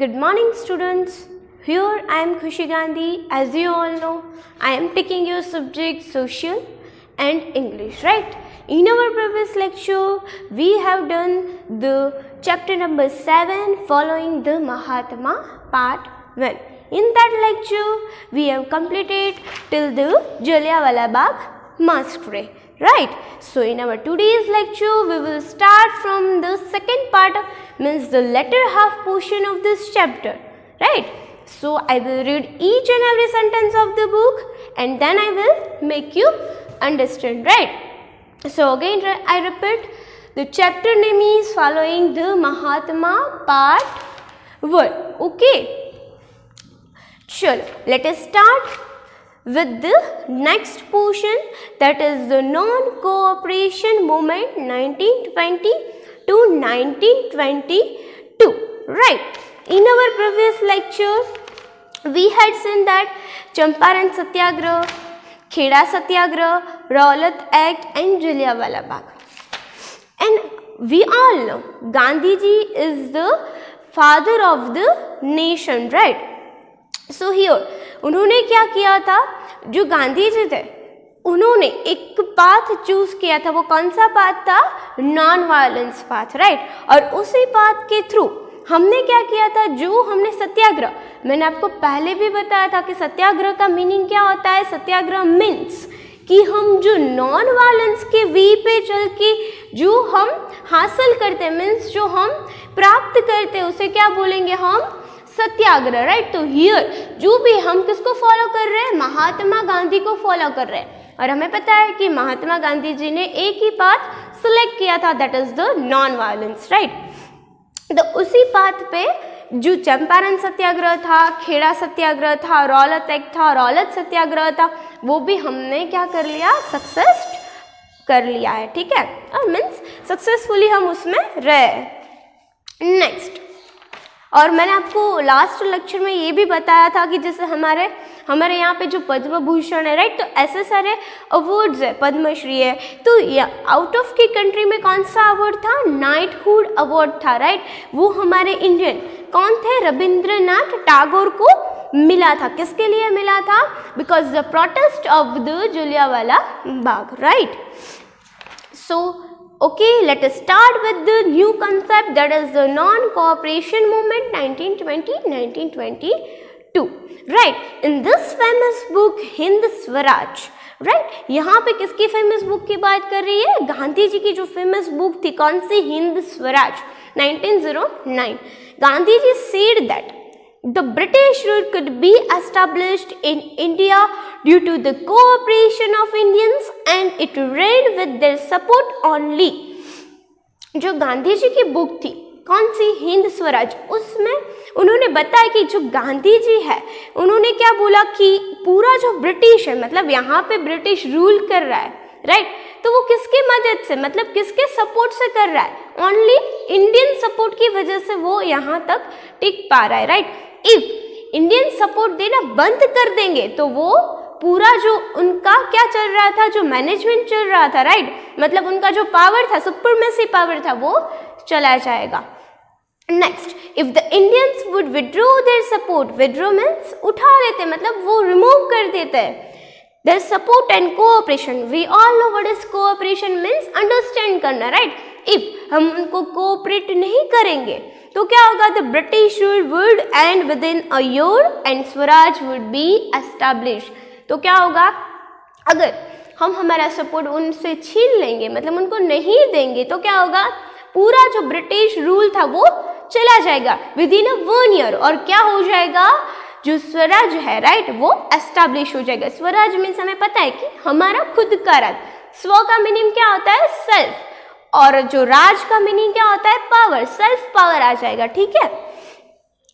Good morning, students. Here I am Khushi Gandhi. As you all know, I am taking your subject social and English, right? In our previous lecture, we have done the chapter number 7 following the Mahatma part 1. In that lecture, we have completed till the Jallianwala Bagh massacre, right? So in our today's lecture, we will start from the second part, means the latter half portion of this chapter, right? So I will read each and every sentence of the book and then I will make you understand, right? So again I repeat, the chapter name is following the Mahatma part 1. Okay, sure, let us start with the next portion, that is the non-cooperation movement 1920 to 1922, right? In our previous lecture, we had seen that Champaran Satyagraha, Kheda Satyagraha, Rowlatt Act and Jallianwala Bagh. And we all know Gandhiji is the father of the nation, right? So here, उन्होंने क्या किया था, जो गांधी जी थे उन्होंने एक path choose किया था. वो कौन सा पाथ था? Non violence path, right? और उसी पाथ के थ्रू हमने क्या किया था, जो हमने सत्याग्रह, मैंने आपको पहले भी बताया था कि सत्याग्रह का मीनिंग क्या होता है. सत्याग्रह मीन्स कि हम जो नॉन वायलेंस के वे पे चल के जो हम हासिल करते हैं, मीन्स जो हम प्राप्त करते हैं, उसे क्या बोलेंगे हम? सत्याग्रह, राइट? तो हियर जो भी हम किसको फॉलो कर रहे हैं? महात्मा गांधी को फॉलो कर रहे हैं. और हमें पता है कि महात्मा गांधी जी ने एक ही पाथ सिलेक्ट किया था, that is the non violence, right? तो उसी पाथ पे जो चंपारण सत्याग्रह था, खेड़ा सत्याग्रह था, रौलत एक्ट था, रौलत सत्याग्रह था, वो भी हमने क्या कर लिया? सक्सेस कर लिया है, ठीक है? और मीन्स सक्सेसफुली हम उसमें रहे. नेक्स्ट, और मैंने आपको लास्ट लेक्चर में ये भी बताया था कि जैसे हमारे यहाँ पे जो पद्म भूषण है, राइट? तो ऐसे सारे अवार्ड्स है, पद्मश्री है. तो आउट ऑफ की कंट्री में कौन सा अवार्ड था? नाइटहुड अवार्ड था, राइट? वो हमारे इंडियन कौन थे? रविंद्रनाथ टैगोर को मिला था. किसके लिए मिला था? Because the protest of the Jallianwala Bagh, right? So okay, let us start with the new concept, that is the non-cooperation movement 1920-1922, right? In this famous book Hind Swaraj, right? यहाँ पे किसकी फेमस बुक की बात कर रही है? गांधी जी की जो फेमस बुक थी, कौन सी? Hind Swaraj, 1909. Gandhi ji said that the British rule could be established in India due to the cooperation of Indians and it reigned with their support only. जो गांधी जी की बुक थी, कौन सी? हिंद स्वराज, उसमें उन्होंने बताया कि जो गांधी जी है उन्होंने क्या बोला कि पूरा जो ब्रिटिश है, मतलब यहाँ पे ब्रिटिश रूल कर रहा है, राइट? तो वो किसकी मदद से, मतलब किसके सपोर्ट से कर रहा है? ओनली इंडियन सपोर्ट की वजह से वो यहाँ तक टिक पा रहा है, राइट? इफ इंडियन सपोर्ट देना बंद कर देंगे तो वो पूरा जो उनका क्या चल रहा था, जो मैनेजमेंट चल रहा था, राइट? मतलब उनका जो पावर था, सुप्रीमेसी पावर था, वो चला जाएगा. Next, if the Indians would withdraw their support, withdraw means उठा लेते, मतलब वो रिमूव कर देते हैं their support and cooperation. We all know what is cooperation means understand करना, राइट? इफ हम उनको कोऑपरेट नहीं करेंगे तो क्या होगा? The British rule would end within a year and swaraj would be established. तो क्या होगा? अगर हम हमारा सपोर्ट उनसे छीन लेंगे, मतलब उनको नहीं देंगे, तो क्या होगा? पूरा जो ब्रिटिश रूल था वो चला जाएगा विद इन अ 1 ईयर. और क्या हो जाएगा? जो स्वराज है, राइट, वो एस्टैब्लिश हो जाएगा. स्वराज मीन्स हमें पता है कि हमारा खुद का राज. स्व का मीनिंग क्या होता है? सेल्फ. और जो राज का मीनिंग क्या होता है? पावर, सेल्फ पावर आ जाएगा, ठीक है?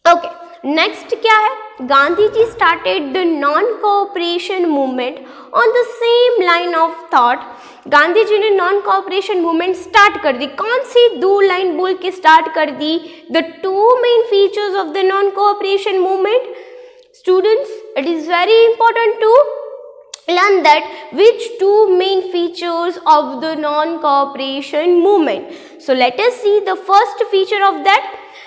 ओके, नेक्स्ट क्या है? Gandhi ji started the non cooperation movement on the same line of thought. Gandhi ji ने नॉन कोऑपरेशन मूवमेंट स्टार्ट कर दी. कौन सी? 2 लाइन बोल के स्टार्ट कर दी. The 2 main features of the non cooperation movement. Students, it is very important to learn that which 2 main features of the non-cooperation movement. So let us see the first feature of that.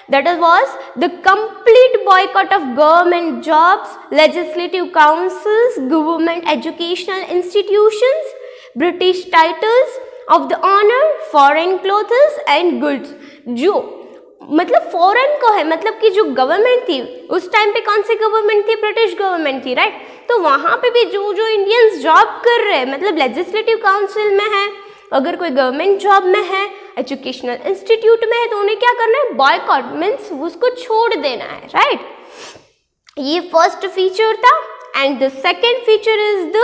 That was the complete boycott of government jobs, legislative councils, government educational institutions, British titles of the honor, foreign clothes and goods. जो मतलब foreign को है, मतलब कि जो government थी उस time पे, कौन सी गवर्नमेंट थी? ब्रिटिश गवर्नमेंट थी, राइट। तो वहाँ पे भी जो जो इंडियंस जॉब कर रहे हैं, मतलब लेजिस्लेटिव काउंसिल में है, अगर कोई गवर्नमेंट जॉब में है, एजुकेशनल इंस्टीट्यूट में है, तो उन्हें क्या करना है? बॉयकॉट मीन्स उसको छोड़ देना है, राइट। ये फर्स्ट फीचर था। And the second feature is the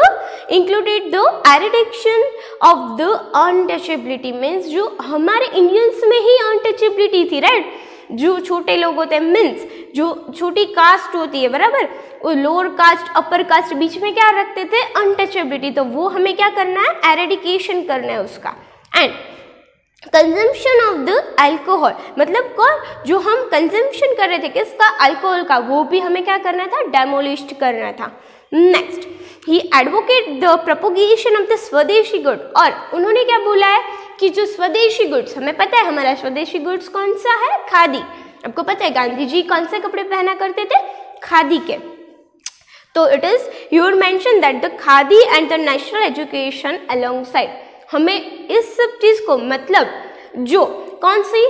included the eradication of the untouchability, means जो हमारे इंडियंस में ही अनटचेबिलिटी थी, राइट। जो छोटे लोग होते हैं, मीन्स जो छोटी कास्ट होती है, बराबर, वो लोअर कास्ट अपर कास्ट बीच में क्या रखते थे? अनटचेबिलिटी। तो वो हमें क्या करना है? एरेडिकेशन करना है उसका। And consumption of the alcohol, मतलब जो हम कंजम्पशन कर रहे थे किसका? अल्कोहल का, वो भी हमें क्या करना था? डेमोलिश करना था। Next, he advocate the propagation of the स्वदेशी गुड, और उन्होंने क्या बोला है कि जो स्वदेशी गुड्स, हमें पता है हमारा स्वदेशी गुड्स कौन सा है? खादी। आपको पता है गांधी जी कौन से कपड़े पहना करते थे? खादी के। तो it is your mention that the khadi and the national education alongside, हमें इस सब चीज को, मतलब जो कौन सी,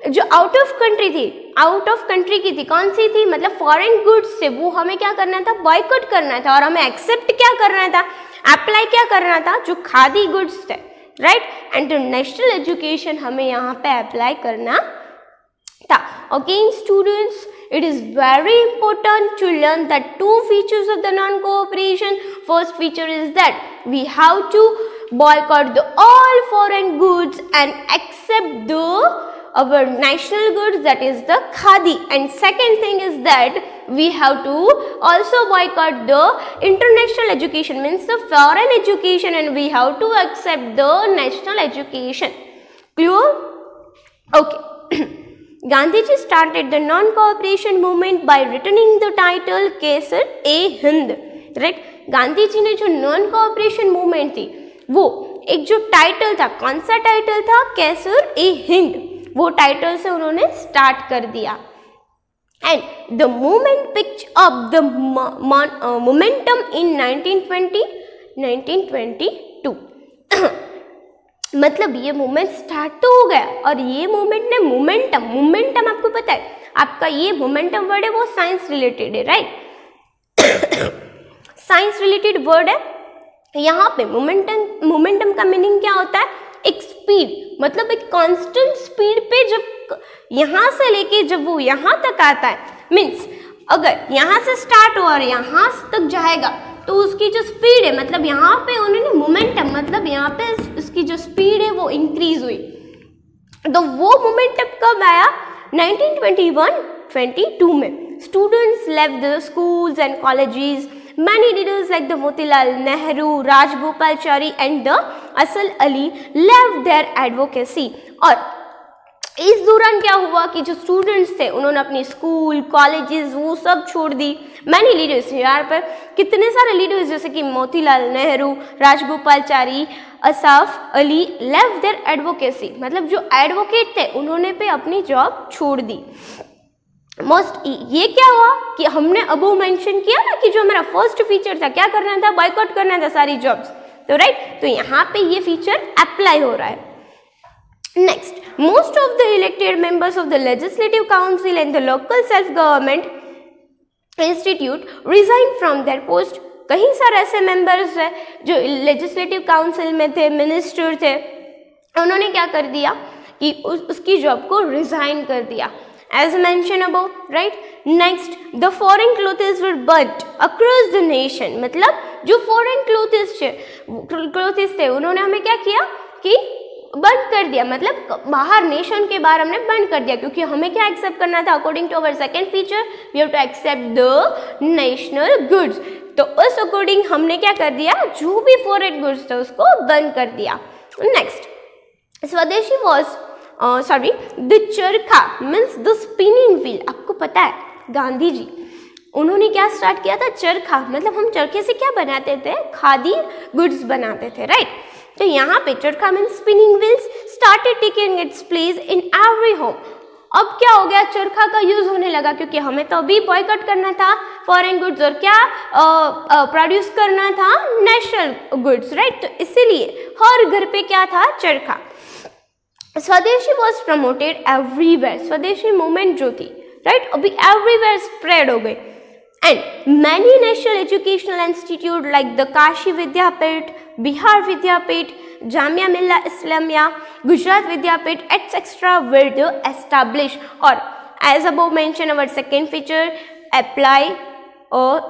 जो आउट ऑफ कंट्री थी, आउट ऑफ कंट्री की थी, कौन सी थी? मतलब फॉरेन गुड्स थे, वो हमें क्या करना था? बॉयकॉट करना था। और हमें एक्सेप्ट क्या करना था? अप्लाई क्या करना था? जो खादी गुड्स थे, राइट। एंड नेशनल एजुकेशन हमें यहाँ पे अप्लाई करना था। Again students, it is very important to learn the two features of the non-cooperation. First feature is that we have to boycott the all foreign goods and accept our national goods, that is the khadi. And second thing is that we have to also boycott the international education, means the foreign education, and we have to accept the national education. Clear? Okay. Gandhiji started the non-cooperation movement by returning the title Kesar-e-Hind, right? Gandhi ji ने जो non-cooperation movement थी, वो एक जो title था, कौन सा title था? केसर-ए-हिंद, वो टाइटल से उन्होंने स्टार्ट कर दिया। And the movement picked up the momentum in 1922 मतलब ये मूवमेंट स्टार्ट तो हो गया, और ये मूवमेंट ने मोमेंटम आपको पता है, आपका ये मोमेंटम वर्ड है वो साइंस रिलेटेड है, राइट। साइंस रिलेटेड वर्ड है। यहाँ पे मोमेंटम का मीनिंग क्या होता है? एक स्पीड, मतलब एक कांस्टेंट स्पीड पे जब यहाँ से लेके जब वो यहाँ तक आता है, मीन्स अगर यहाँ से स्टार्ट हुआ और यहाँ तक जाएगा तो उसकी जो स्पीड है, मतलब यहाँ पे उन्होंने मोमेंटम, मतलब यहाँ पे उसकी जो स्पीड है वो इंक्रीज हुई। तो वो मोमेंटम कब आया? 1921-22 में। Students left the schools and colleges, many leaders like the Motilal Nehru, Rajgopalachari and the Asal Ali left their advocacy। और इस दौरान क्या हुआ कि जो स्टूडेंट्स थे उन्होंने अपनी स्कूल, कॉलेजेस वो सब छोड़ दी। मैनी लीडर्स, यहाँ पर कितने सारे लीडर्स जैसे कि Motilal Nehru, Rajagopalachari, Asaf Ali left their advocacy, मतलब जो एडवोकेट थे उन्होंने पे अपनी जॉब छोड़ दी। ये क्या हुआ कि हमने अबो मेंशन किया ना कि जो हमारा फर्स्ट फीचर था, क्या करना था? बॉयकॉट करना था सारी जॉब्स, तो राइट, तो यहाँ पे ये फीचर अप्लाई हो रहा है। Next, most of the elected members of the Legislative Council and the local self-government institute resigned from their post। कई सारे ऐसे members हैं जो लेजिस्लेटिव काउंसिल में थे, मिनिस्टर थे, उन्होंने क्या कर दिया कि उसकी जॉब को रिजाइन कर दिया। As mentioned above, right? Next, the foreign clothes were burnt across the nation। मतलब जो foreign clothes थे उन्होंने हमें क्या किया कि बंद कर दिया, मतलब बाहर नेशन के बाहर हमने बंद कर दिया, क्योंकि हमें क्या एक्सेप्ट करना था? According to our second feature we have to accept the national goods. तो उस अकॉर्डिंग हमने क्या कर दिया? जो भी फॉरेन गुड्स थे उसको बंद कर दिया। नेक्स्ट, स्वदेशी वॉज द चरखा मीन्स द स्पिनिंग व्हील। आपको पता है गांधी जी उन्होंने क्या स्टार्ट किया था? चरखा, मतलब हम चरखे से क्या बनाते थे? खादी गुड्स बनाते थे, राइट। तो यहाँ पे चरखा means spinning wheels started taking its place in every home. अब क्या हो गया, चरखा का यूज होने लगा, क्योंकि हमें तो अभी बॉयकॉट करना था फॉरेन गुड्स और क्या प्रोड्यूस करना था, नेशनल गुड्स, राइट। तो इसीलिए हर घर पे क्या था, charkha. Swadeshi was promoted everywhere, swadeshi movement जो थी, राइट, अभी एवरीवेयर स्प्रेड हो गई। And many national educational institute like the Kashi Vidyapeeth, Bihar Vidyapeeth, Jamia Millia Islamia, Gujarat Vidyapeeth etc. were established. Or as above mentioned, our second feature apply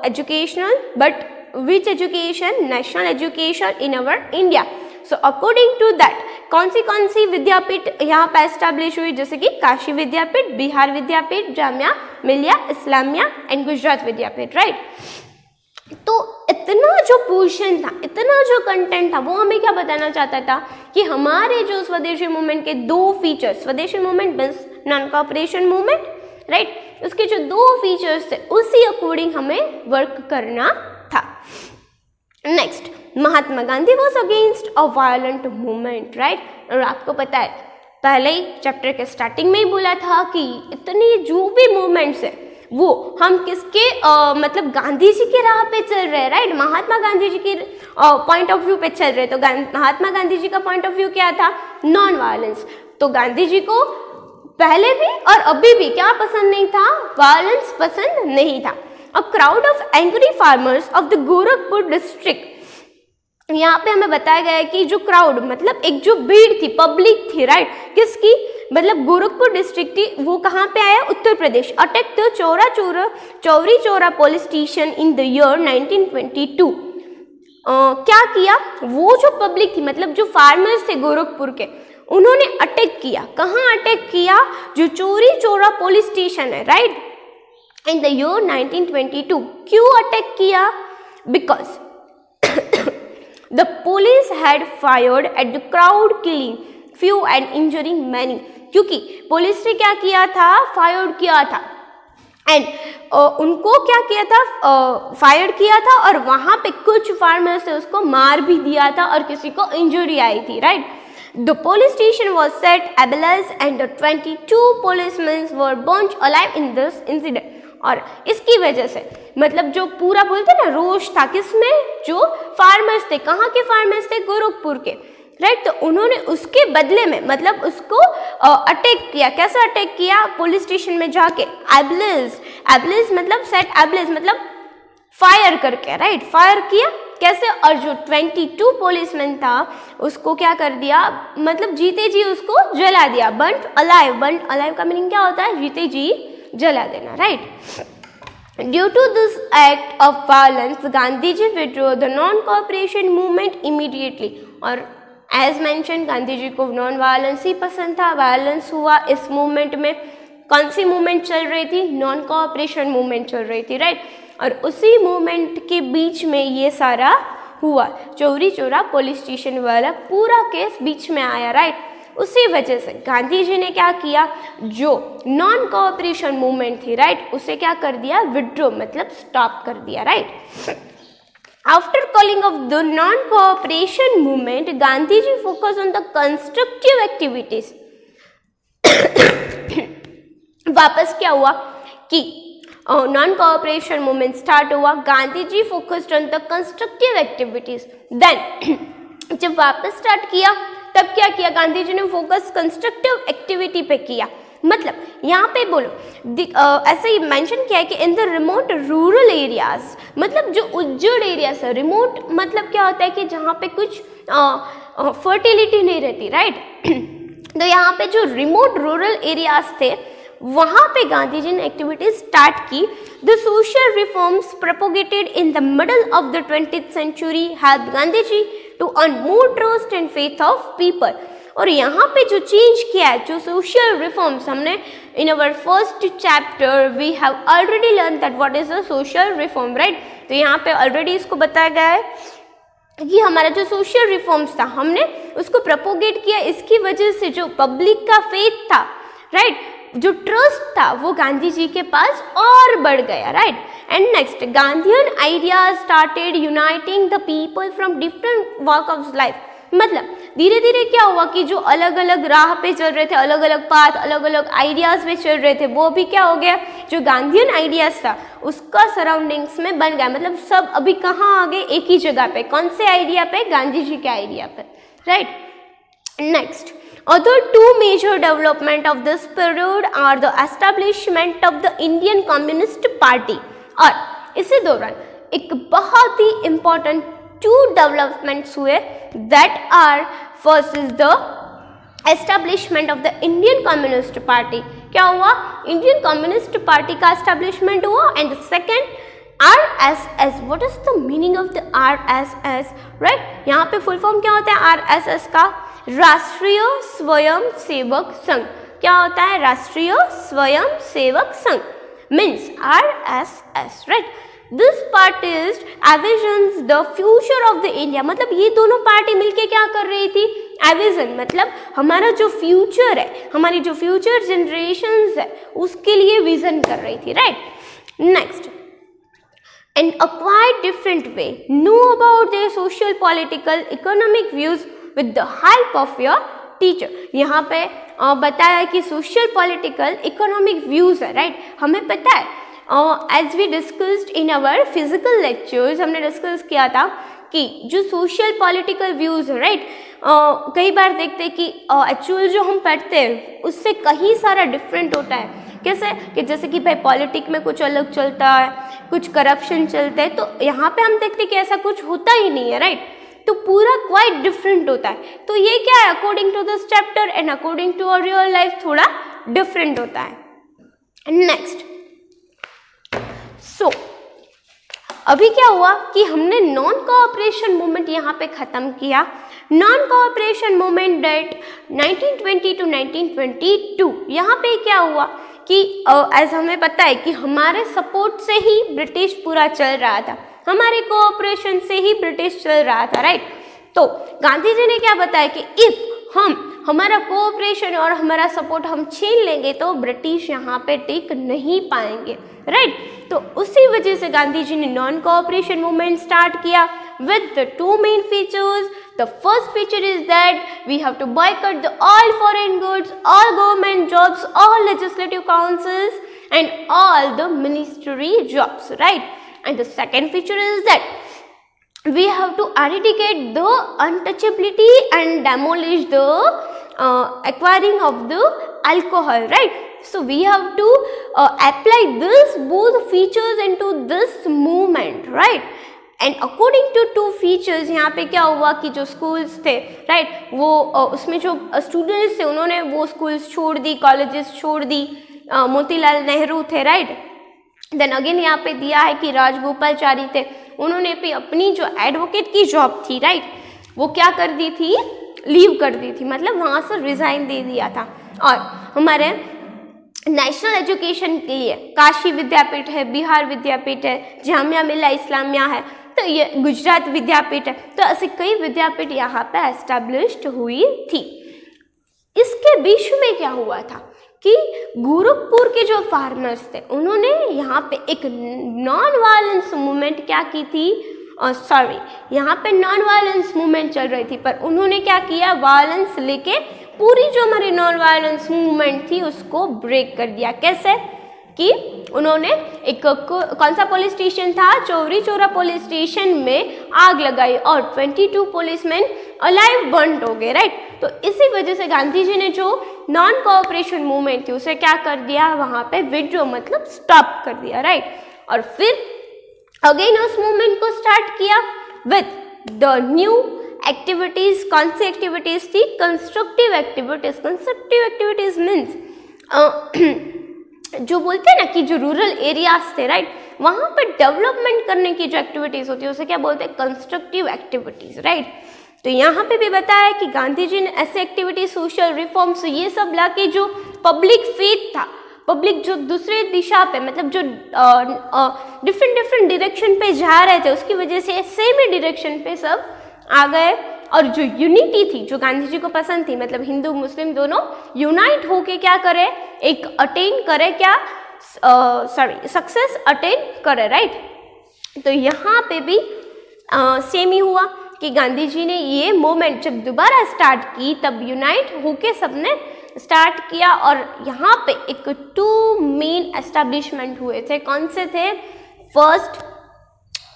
educational, but which education? National education in our India. So according to that, कौन सी विद्यापीठ यहाँ पे establish हुई, जैसे कि काशी विद्यापीठ, बिहार विद्यापीठ, Jamia Millia Islamia and Gujarat Vidyapith, right. तो इतना जो portion था, इतना जो कंटेंट था, वो हमें क्या बताना चाहता था कि हमारे जो स्वदेशी मूवमेंट के दो फीचर्स, स्वदेशी movement means non cooperation movement, right, उसके जो दो फीचर्स थे उसी अकॉर्डिंग हमें वर्क करना था। Next, Mahatma Gandhi was against a violent movement, right. और आपको पता है पहले ही चैप्टर के स्टार्टिंग में ही बोला था कि इतनी जो भी मूवमेंट्स है वो हम किसके मतलब गांधी जी की राह पे चल रहे हैं, राइट, महात्मा गांधी जी की पॉइंट ऑफ व्यू पे चल रहे हैं। तो महात्मा गांधी जी का पॉइंट ऑफ व्यू क्या था, नॉन वायलेंस। तो गांधी जी को पहले भी और अभी भी क्या पसंद नहीं था, वायलेंस पसंद नहीं था। A crowd of angry farmers of the Gorakhpur district, यहाँ पे हमें बताया गया है कि जो क्राउड मतलब एक जो भीड़ थी, पब्लिक थी, राइट, किसकी, मतलब गोरखपुर डिस्ट्रिक्ट थी, वो कहाँ पे आया, Uttar Pradesh. Attack the Chauri Chaura police station in the year 1922। क्या किया, वो जो पब्लिक थी मतलब जो फार्मर्स थे गोरखपुर के, उन्होंने अटैक किया। कहाँ अटैक किया, जो चौरी चौरा पुलिस स्टेशन है, राइट, इन द ईयर 1922। क्यों अटैक किया, because the police had fired at the crowd, killing few and injuring many। क्योंकि पुलिस ने क्या किया था, फायर किया था, एंड उनको क्या किया था, फायर किया था, और वहां पे कुछ फार्मर्स ने उसको मार भी दिया था और किसी को इंजरी आई थी, right. The police station was set ablaze and the 22 policemen were burnt alive in this incident। और इसकी वजह से मतलब जो पूरा बोलते ना रोष था किसमें, जो फार्मर्स थे, कहाँ के फार्मर्स थे, गोरखपुर के, राइट। तो उन्होंने उसके बदले में मतलब उसको अटैक किया। कैसे अटैक किया, पुलिस स्टेशन में जाके, एब्लेज मतलब सेट एब्लेज मतलब फायर करके, राइट, फायर किया। कैसे, और जो 22 पुलिसमैन था उसको क्या कर दिया, मतलब जीते जी उसको जला दिया, बर्न्ड अलाइव का मीनिंग क्या होता है, जीते जी जला देना, right. Due to this act of violence Gandhi ji withdraw the non cooperation movement immediately. और एज मेंशन गांधी जी को नॉन वायलेंस ही पसंद था, वायलेंस हुआ इस मूवमेंट में। कौन सी मूवमेंट चल रही थी, नॉन कोऑपरेशन मूवमेंट चल रही थी, राइट। और उसी मूवमेंट के बीच में ये सारा हुआ, चौरी चौरा पुलिस स्टेशन वाला पूरा केस बीच में आया, राइट। उसी वजह से गांधी जी ने क्या किया, जो नॉन कोऑपरेशन मूवमेंट थी, राइट, उसे क्या कर दिया, विड्रॉ मतलब स्टॉप कर दिया, right. After calling off the non cooperation movement Gandhi ji focus on the constructive activities. वापस क्या हुआ कि नॉन कोऑपरेशन मूवमेंट स्टार्ट हुआ, Gandhi ji focused on the constructive activities. Then जब वापस स्टार्ट किया तब क्या किया, गांधी जी ने फोकस कंस्ट्रक्टिव एक्टिविटी पे किया। मतलब यहाँ पे बोलो ऐसे ही मेंशन किया है कि in the remote rural areas, मतलब जो उज्जड़ एरियाज है, रिमोट मतलब क्या होता है कि जहाँ पे कुछ फर्टिलिटी नहीं रहती, राइट। तो यहाँ पे जो रिमोट रूरल एरियाज थे वहाँ पे गांधी जी ने एक्टिविटीज स्टार्ट की। The social reforms propagated in the middle of the 20th century help Gandhi ji to earn more trust and faith of people. और यहाँ पे जो चेंज किया है, जो सोशल रिफॉर्म्स, हमने in our first chapter we have already learn that what is the social reform, right. तो यहाँ पे ऑलरेडी इसको बताया गया है कि हमारा जो सोशल रिफॉर्म्स था हमने उसको प्रोपोगेट किया, इसकी वजह से जो पब्लिक का फेथ था, राइट, जो ट्रस्ट था वो गांधी जी के पास और बढ़ गया, right. And next, Gandhian ideas started uniting the people from different walk of life. मतलब धीरे धीरे क्या हुआ कि जो अलग अलग राह पे चल रहे थे, अलग अलग पाथ, अलग अलग आइडियाज में चल रहे थे, वो भी क्या हो गया, जो गांधीयन आइडियाज था उसका सराउंडिंग्स में बन गया। मतलब सब अभी कहाँ आ गए, एक ही जगह पे। कौन से आइडिया पे, गांधी जी के आइडिया पे, right. Next, other two major development of this period are the establishment of the Indian Communist Party। और इसी दौरान एक बहुत ही important two developments हुए, that are first is the establishment of the Indian Communist Party। क्या हुआ, Indian communist party का establishment हुआ। And second RSS। what is the meaning of the RSS, right? यहाँ पे फुल फॉर्म क्या होता है RSS का, राष्ट्रीय स्वयं सेवक संघ। क्या होता है, राष्ट्रीय Swayam Sevak Sangh, means RSS, right. This party envisions the future of the India. मतलब ये दोनों पार्टी मिलके क्या कर रही थी, एविजन मतलब हमारा जो फ्यूचर है, हमारी जो फ्यूचर जनरेशंस है उसके लिए विजन कर रही थी, right. Next, in a quite different way know about their social, political, economic views with the help of your teacher। यहाँ पे बताया कि सोशल, पॉलिटिकल, इकोनॉमिक व्यूज है, राइट। हमें पता है as we discussed in our physical lectures, हमने discuss किया था कि जो सोशल पॉलिटिकल व्यूज है, राइट, कई बार देखते हैं कि एक्चुअल जो हम पढ़ते हैं उससे कहीं सारा डिफरेंट होता है। कैसे कि जैसे कि भाई पॉलिटिक में कुछ अलग चलता है, कुछ करप्शन चलता है, तो यहाँ पे हम देखते हैं कि ऐसा कुछ होता ही नहीं है, राइट। तो पूरा क्वाइट डिफरेंट होता है। तो ये क्या है, according to this chapter and according to our real life थोड़ा डिफरेंट होता है। नेक्स्ट, सो अभी क्या हुआ कि हमने नॉन कोऑपरेशन मूवमेंट यहाँ पे खत्म किया। Non cooperation movement date 1920 to 1922। यहाँ पे क्या हुआ कि एज हमें पता है कि हमारे सपोर्ट से ही ब्रिटिश पूरा चल रहा था, हमारे कोऑपरेशन से ही ब्रिटिश चल रहा था, राइट। तो गांधी जी ने क्या बताया कि इफ हमारा कोऑपरेशन और हमारा सपोर्ट हम छीन लेंगे तो ब्रिटिश यहाँ पे टिक नहीं पाएंगे, राइट। तो उसी वजह से गांधी जी ने नॉन कोऑपरेशन मूवमेंट स्टार्ट किया with the two main features। The first feature is that we have to boycott all foreign goods, all government jobs, all legislative councils and all the ministry jobs, right? And the second feature is that we have to eradicate the untouchability and demolish the acquiring of the alcohol, right? So we have to apply this both features into this movement, right? And according to two features यहाँ पे क्या हुआ कि जो schools थे, right, वो उसमें जो स्टूडेंट्स थे उन्होंने वो स्कूल्स छोड़ दी, कॉलेजेस छोड़ दी। मोतीलाल नेहरू थे, राइट। देन अगेन यहाँ पे दिया है कि राजगोपालचारी थे, उन्होंने भी अपनी जो एडवोकेट की जॉब थी, राइट, वो क्या कर दी थी, लीव कर दी थी, मतलब वहाँ से रिजाइन दे दिया था। और हमारे नेशनल एजुकेशन के लिए काशी विद्यापीठ है, बिहार विद्यापीठ है, जामिया मिल्ला इस्लामिया है, तो ये गुजरात विद्यापीठ है, तो ऐसे कई विद्यापीठ यहाँ पे एस्टेब्लिश्ड हुई थी। इसके बीच में क्या हुआ था कि गोरखपुर के जो फार्मर्स थे उन्होंने यहाँ पे एक नॉन वायलेंस मूवमेंट क्या की थी, यहाँ पे नॉन वायलेंस मूवमेंट चल रही थी, पर उन्होंने क्या किया, वायलेंस लेके पूरी जो हमारी नॉन वायलेंस मूवमेंट थी उसको ब्रेक कर दिया। कैसे कि उन्होंने एक कौन सा पुलिस स्टेशन था, चौरी चौरा पुलिस स्टेशन में आग लगाई और 22 पुलिसमैन अलाइव बर्न हो गए, राइट। तो इसी वजह से गांधी जी ने जो नॉन कोऑपरेशन मूवमेंट थी उसे क्या कर दिया, वहां पे विड्रॉ मतलब स्टॉप कर दिया, राइट। और फिर अगेन उस मूवमेंट को स्टार्ट किया विद द न्यू एक्टिविटीज। कौन सी एक्टिविटीज थी, constructive activities. Constructive activities means जो बोलते हैं ना कि जो रूरल एरियाज थे, राइट, वहां पर डेवलपमेंट करने की जो एक्टिविटीज होती है उसे क्या बोलते हैं, कंस्ट्रक्टिव एक्टिविटीज, राइट। तो यहाँ पे भी बताया कि गांधी जी ने ऐसे एक्टिविटीज, सोशल रिफॉर्म्स, ये सब ला के जो पब्लिक फेथ था, पब्लिक जो दूसरे दिशा पे मतलब जो डिफरेंट डायरेक्शन पे जा रहे थे उसकी वजह से सेम ही डायरेक्शन पे सब आ गए। और जो यूनिटी थी जो गांधी जी को पसंद थी, मतलब हिंदू मुस्लिम दोनों यूनाइट होके क्या करे, एक अटेन करे, क्या सक्सेस अटेन करे, राइट। तो यहाँ पे भी सेम ही हुआ। कि गांधी जी ने ये मूवमेंट जब दोबारा स्टार्ट की तब यूनाइट होके सबने स्टार्ट किया और यहाँ पे एक 2 मेन एस्टेब्लिशमेंट हुए थे। कौन से थे? फर्स्ट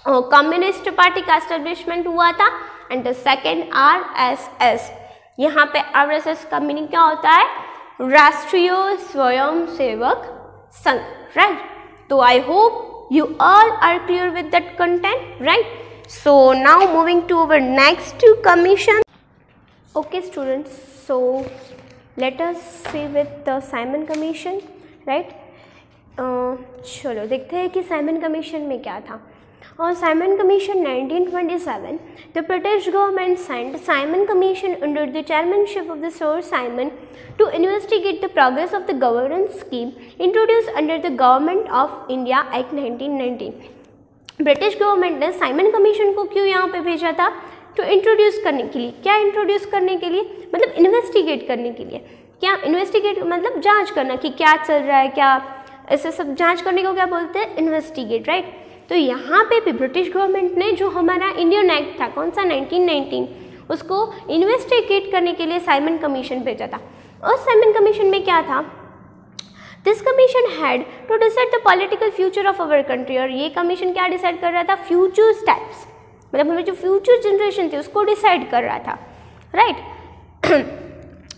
कम्युनिस्ट पार्टी का एस्टेब्लिशमेंट हुआ था एंड द सेकेंड RSS। यहाँ पे RSS का मीनिंग क्या होता है? राष्ट्रीय स्वयंसेवक संघ, राइट? तो I hope you all are clear with that content, right? So now moving to our next commission. Okay students, so let us see with the Simon Commission, right? चलो देखते हैं कि साइमन कमीशन में क्या था। और Simon commission 1927, the British government sent Simon Commission under the chairmanship of the Sir Simon to investigate the progress of the governance scheme introduced under the Government of India Act 1919। British government ने Simon commission को क्यों यहाँ पे भेजा था? तो introduce करने के लिए। क्या इंट्रोड्यूस करने के लिए? मतलब इन्वेस्टिगेट करने के लिए। क्या इन्वेस्टिगेट मतलब जांच करना कि क्या चल रहा है, क्या ऐसे सब जांच करने को क्या बोलते हैं? Investigate, right? तो यहाँ पे भी ब्रिटिश गवर्नमेंट ने जो हमारा इंडियन एक्ट था, कौन सा? 1919, उसको इन्वेस्टिगेट करने के लिए साइमन कमीशन भेजा था। और साइमन कमीशन में क्या था? This commission had to decide the political future of our country. और ये कमीशन क्या डिसाइड कर रहा था? फ्यूचर स्टेप्स, मतलब हमारी जो फ्यूचर जनरेशन थी उसको डिसाइड कर रहा था, right?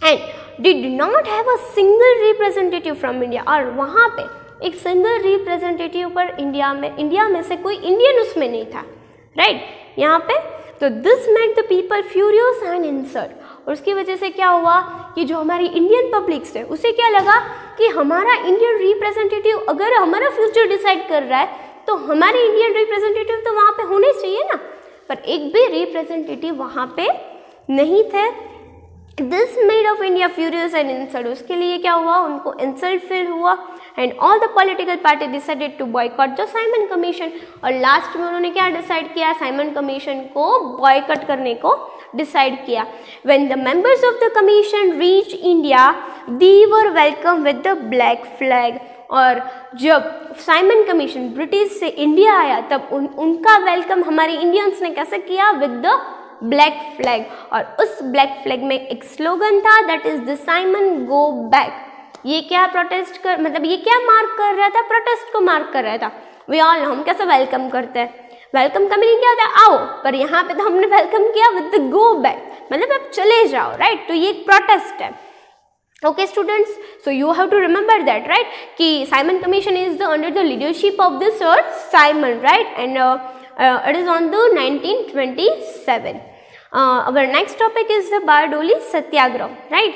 And did not have a single representative from India. और वहाँ पे एक सिंगल रिप्रेजेंटेटिव पर इंडिया में से कोई इंडियन उसमें नहीं था, राइट? यहाँ पे तो this made the people furious and insult. और उसकी वजह से क्या हुआ कि जो हमारी इंडियन पब्लिक है उसे क्या लगा कि हमारा इंडियन रिप्रेजेंटेटिव अगर हमारा फ्यूचर डिसाइड कर रहा है तो हमारे इंडियन रिप्रेजेंटेटिव तो वहाँ पे होने चाहिए ना, पर एक भी रिप्रेजेंटेटिव वहाँ पे नहीं थे। This made of India furious and insult. उसके लिए क्या हुआ? उनको इंसल्ट फील हुआ and all the political party decided to boycott the Simon commission. और लास्ट में उन्होंने क्या डिसाइड किया? साइमन कमीशन को बॉयकॉट करने को डिसाइड किया। When the members of the commission reach India they were welcome with the black flag. और जब साइमन कमीशन ब्रिटिश से इंडिया आया तब उनका वेलकम हमारे इंडियंस ने कैसे किया? With the black flag. और उस ब्लैक फ्लैग में एक स्लोगन था, that is the Simon go back. ये क्या प्रोटेस्ट कर मतलब ये क्या मार्क कर रहा था? प्रोटेस्ट को मार्क कर रहा था। वी ऑल नो हम कैसे वेलकम करते हैं, वेलकम का मीनिंग क्या होता है? आओ। पर यहाँ पे तो हमने वेलकम किया विद द गो बैक, मतलब आप चले जाओ, राइट? तो ये एक प्रोटेस्ट है। Okay students, so you have to remember that, right? कि Simon Commission is under the leadership of the Sir Simon, right? And it is on the 1927. Our next topic is the Bardoli Satyagraha, right?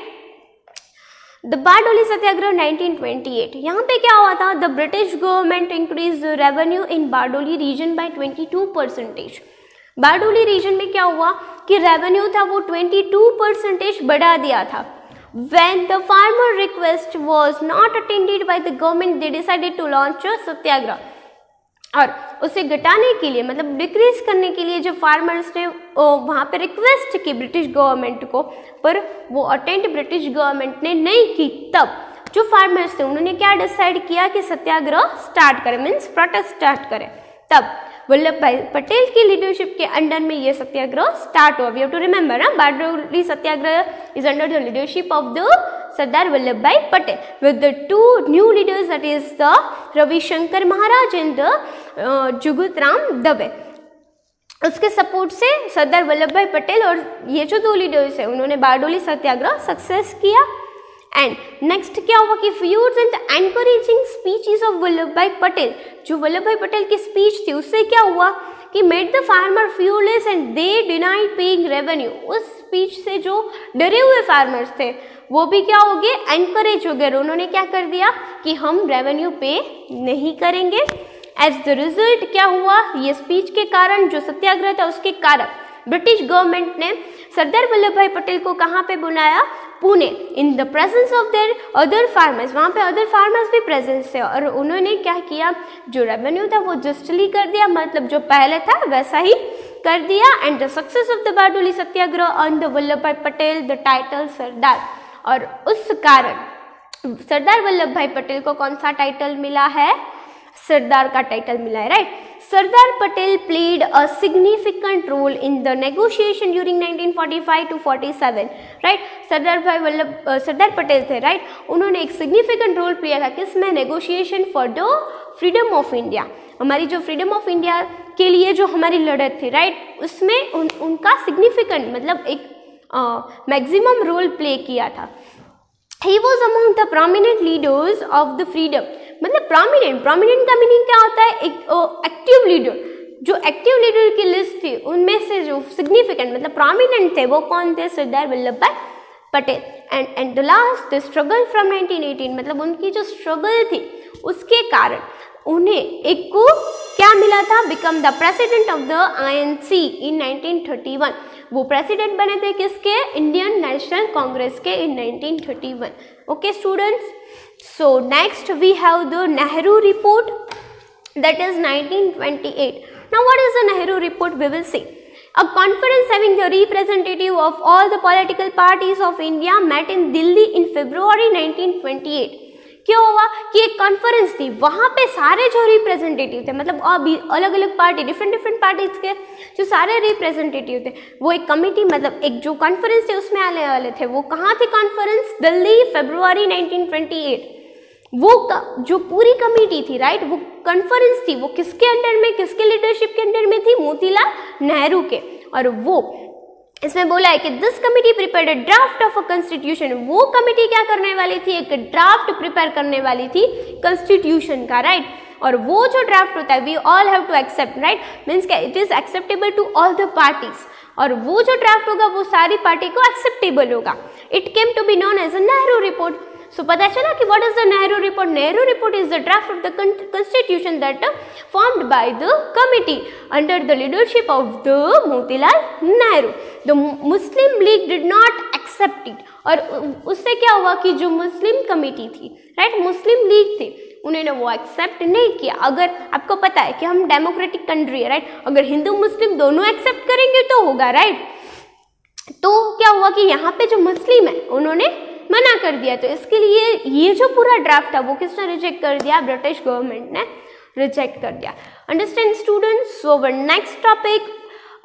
The Bardoli Satyagraha 1928. यहाँ पे क्या हुआ था? The British government increased the revenue in Bardoli region by 22%. Bardoli region में क्या हुआ कि revenue था वो 22% बढ़ा दिया था। When the farmer request was not attended by the government, they decided to launch a सत्याग्रह। और उसे घटाने के लिए मतलब डिक्रीज करने के लिए जब फार्मर्स ने वहाँ पे रिक्वेस्ट की ब्रिटिश गवर्नमेंट को, पर वो अटेंड ब्रिटिश गवर्नमेंट ने नहीं की, तब जो फार्मर्स थे उन्होंने क्या डिसाइड किया कि सत्याग्रह स्टार्ट करें, मीन्स प्रोटेस्ट स्टार्ट करें। तब वल्लभ भाई पटेल की लीडरशिप के अंडर में ये सत्याग्रह स्टार्ट हुआ। वी हैव टू रिमेंबर ना, Bardoli satyagraha is under the leadership of the Sardar Vallabh Bhai Patel with the two new leaders, that is the Ravishankar Maharaj and the Jugat Ram Dave. उसके सपोर्ट से सरदार वल्लभ भाई पटेल और ये जो दो लीडर्स हैं उन्होंने बारडोली सत्याग्रह सक्सेस किया। एंड नेक्स्ट क्या हुआ कि fuse and the encouraging speeches of Vallabh Bhai Patel, जो वल्लभ भाई पटेल की स्पीच थी उससे क्या हुआ कि made the farmer fearless and they denied paying revenue. उस स्पीच से जो डरे हुए फार्मर्स थे वो भी क्या हो गए, एनकरेज हो गए। उन्होंने क्या कर दिया कि हम रेवेन्यू पे नहीं करेंगे। एज द रिजल्ट क्या हुआ, ये स्पीच के कारण जो सत्याग्रह था उसके कारण ब्रिटिश गवर्नमेंट ने सरदार वल्लभ भाई पटेल को कहाँ पे बुलाया, Pune, in the presence of their other farmers. वहाँ पे अदर फार्मर्स भी प्रेजेंस थे और उन्होंने क्या किया, जो रेवेन्यू था वो जस्टली कर दिया, मतलब जो पहले था वैसा ही कर दिया। And the success of the Bardoli Satyagraha on the Vallabh Bhai Patel the title सरदार। और उस कारण सरदार वल्लभ भाई पटेल को कौन सा टाइटल मिला है, सरदार का टाइटल मिला है, right. Sardar Patel played a significant role in the negotiation during 1945 to 47, right. Sardar Patel थे, राइट, उन्होंने एक सिग्निफिकेंट रोल प्ले किया किसमें, negotiation for the freedom of India, हमारी जो फ्रीडम ऑफ इंडिया के लिए जो हमारी लड़त थी, राइट, उसमें उनका सिग्निफिकेंट मतलब एक मैक्सिमम रोल प्ले किया था। He was among the prominent leaders of the freedom, मतलब prominent का मीनिंग क्या होता है, एक एक्टिव लीडर, जो एक्टिव लीडर की लिस्ट थी उनमें से जो सिग्निफिकेंट मतलब prominent थे वो कौन थे, सरदार Vallabh Bhai Patel. And the last struggle from 1918, मतलब उनकी जो स्ट्रगल थी उसके कारण उन्हें एक को क्या मिला था, become the president of the INC इन 1931, वो प्रेसिडेंट बने थे किसके, इंडियन नेशनल कांग्रेस के in 1931। Okay students, so next we have the Nehru report, that is 1928। Now what is the Nehru report, we will see. A conference having the representative of all the political parties of India met in Delhi in February 1928। क्या हुआ कि एक conference थी, वहां पे सारे जो representative थे, मतलब अभी अलग अलग पार्टी, डिफरेंट पार्टीज के जो सारे रिप्रेजेंटेटिव थे, वो एक कमेटी मतलब एक जो कॉन्फ्रेंस थी उसमें आने वाले थे। वो कहाँ थी कॉन्फ्रेंस, दिल्ली, फरवरी 1928। वो जो पूरी कमेटी थी, राइट, वो कॉन्फ्रेंस थी, वो किसके अंडर में, किसके लीडरशिप के अंडर में थी, मोतीलाल नेहरू के। और वो इसमें बोला है कि this committee prepared a draft of a constitution, वो कमिटी क्या करने वाली थी, एक ड्राफ्ट प्रिपेयर करने वाली थी कॉन्स्टिट्यूशन का, राइट। और वो जो ड्राफ्ट होता है we all have to accept, right, means क्या it is acceptable to all the parties, और वो जो ड्राफ्ट होगा वो सारी पार्टी को एक्सेप्टेबल होगा। It came to be known as a Nehru report. So पता चला कि what is the Nehru report, Nehru report is the draft of the constitution that formed by the committee under the leadership of the Motilal Nehru. The Muslim League did not accept it, और उससे क्या हुआ कि जो मुस्लिम committee थी, right, मुस्लिम league थी, उन्होंने वो एक्सेप्ट नहीं किया। अगर आपको पता है कि हम डेमोक्रेटिक कंट्री है, राइट, अगर हिंदू मुस्लिम दोनों एक्सेप्ट करेंगे तो होगा, राइट। तो क्या हुआ कि यहाँ पे जो मुस्लिम है उन्होंने मना कर दिया, तो इसके लिए ये जो पूरा ड्राफ्ट था वो किसने रिजेक्ट कर दिया, ब्रिटिश गवर्नमेंट ने रिजेक्ट कर दिया। Understand students, so our next topic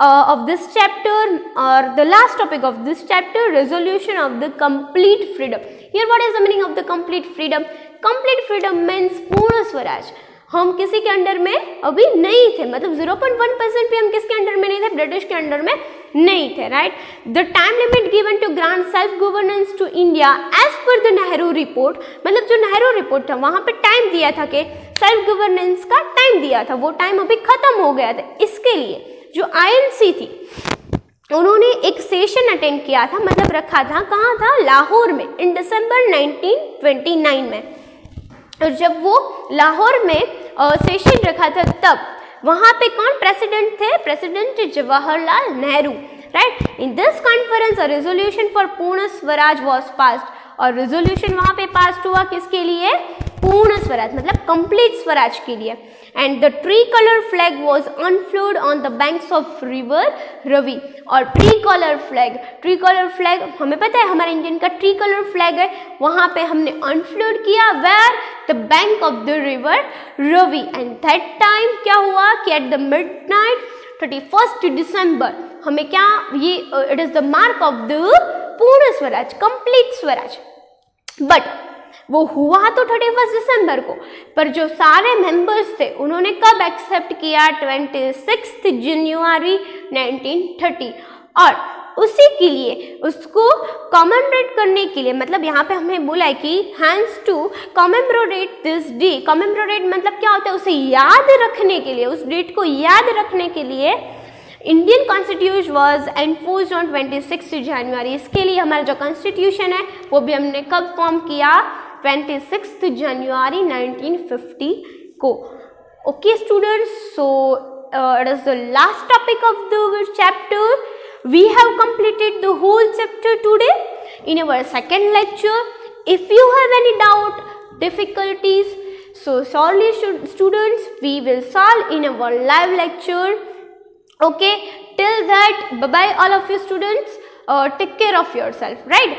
of this chapter or the last topic of this chapter, resolution of the complete freedom. Here what is the meaning of the complete freedom? Complete freedom means पूर्ण स्वराज। हम किसी के under में अभी नहीं थे, मतलब 0.1% भी हम किसके अंडर में नहीं थे, ब्रिटिश के अंडर में नहीं थे, right. The time limit given to grant self governance to India as per the Nehru report, मतलब जो नेहरू रिपोर्ट था वहां पे टाइम दिया था कि सेल्फ गवर्नेंस का टाइम दिया था, वो टाइम अभी खत्म हो गया था। इसके लिए जो INC थी उन्होंने एक सेशन अटेंड किया था, मतलब रखा था, कहाँ था, लाहौर में, इन दिसंबर 1929 में। और जब वो लाहौर में सेशन रखा था तब वहां पे कौन प्रेसिडेंट थे, president Jawaharlal Nehru, right. In this conference a resolution for पूर्ण स्वराज वाज पास्ड, और रेजोल्यूशन वहां पे पास हुआ किसके लिए, पूर्ण स्वराज मतलब कंप्लीट स्वराज के लिए। And the tricolour flag was unfurled on the banks of river Ravi, और ट्री कलर फ्लैग हमें पता है हमारे इंडियन का ट्री कलर फ्लैग है, वहां पे हमने अनफ्लोर्ड किया, where, the bank of the river Ravi. And that time क्या हुआ कि एट द मिडनाइट 31 दिसंबर हमें क्या, ये it is the mark of the पूर्ण स्वराज, कंप्लीट स्वराज। बट वो हुआ तो 31 दिसंबर को, पर जो सारे मेंबर्स थे उन्होंने कब एक्सेप्ट किया, 26 जनवरी 1930। और उसी के लिए उसको कॉमेमोरेट करने के लिए, मतलब यहाँ पे हमें बोला है कि has to commemorate this day, commemorate मतलब क्या होता है, उसे याद रखने के लिए, उस डेट को याद रखने के लिए Indian constitution was enforced on 26 जनवरी। इसके लिए हमारा जो कॉन्स्टिट्यूशन है वो भी हमने कब फॉर्म किया, 26 जनवरी 1950 को। Okay students, so it is the last topic of the chapter. We have completed the whole chapter today in our second lecture. If you have any doubt, difficulties, so sorry students, we will solve in our live lecture. Okay, till that, bye bye all of you students. Take care of yourself, right?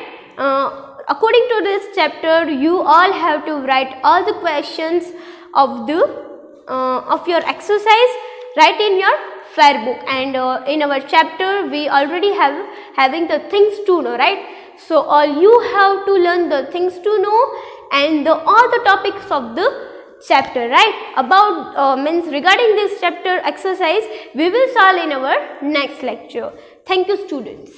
According to this chapter, you all have to write all the questions of the of your exercise, write in your fair book. And in our chapter we already having the things to know, right? So all you have to learn the things to know and all the topics of the chapter, right? About means regarding this chapter exercise we will solve in our next lecture. Thank you, students.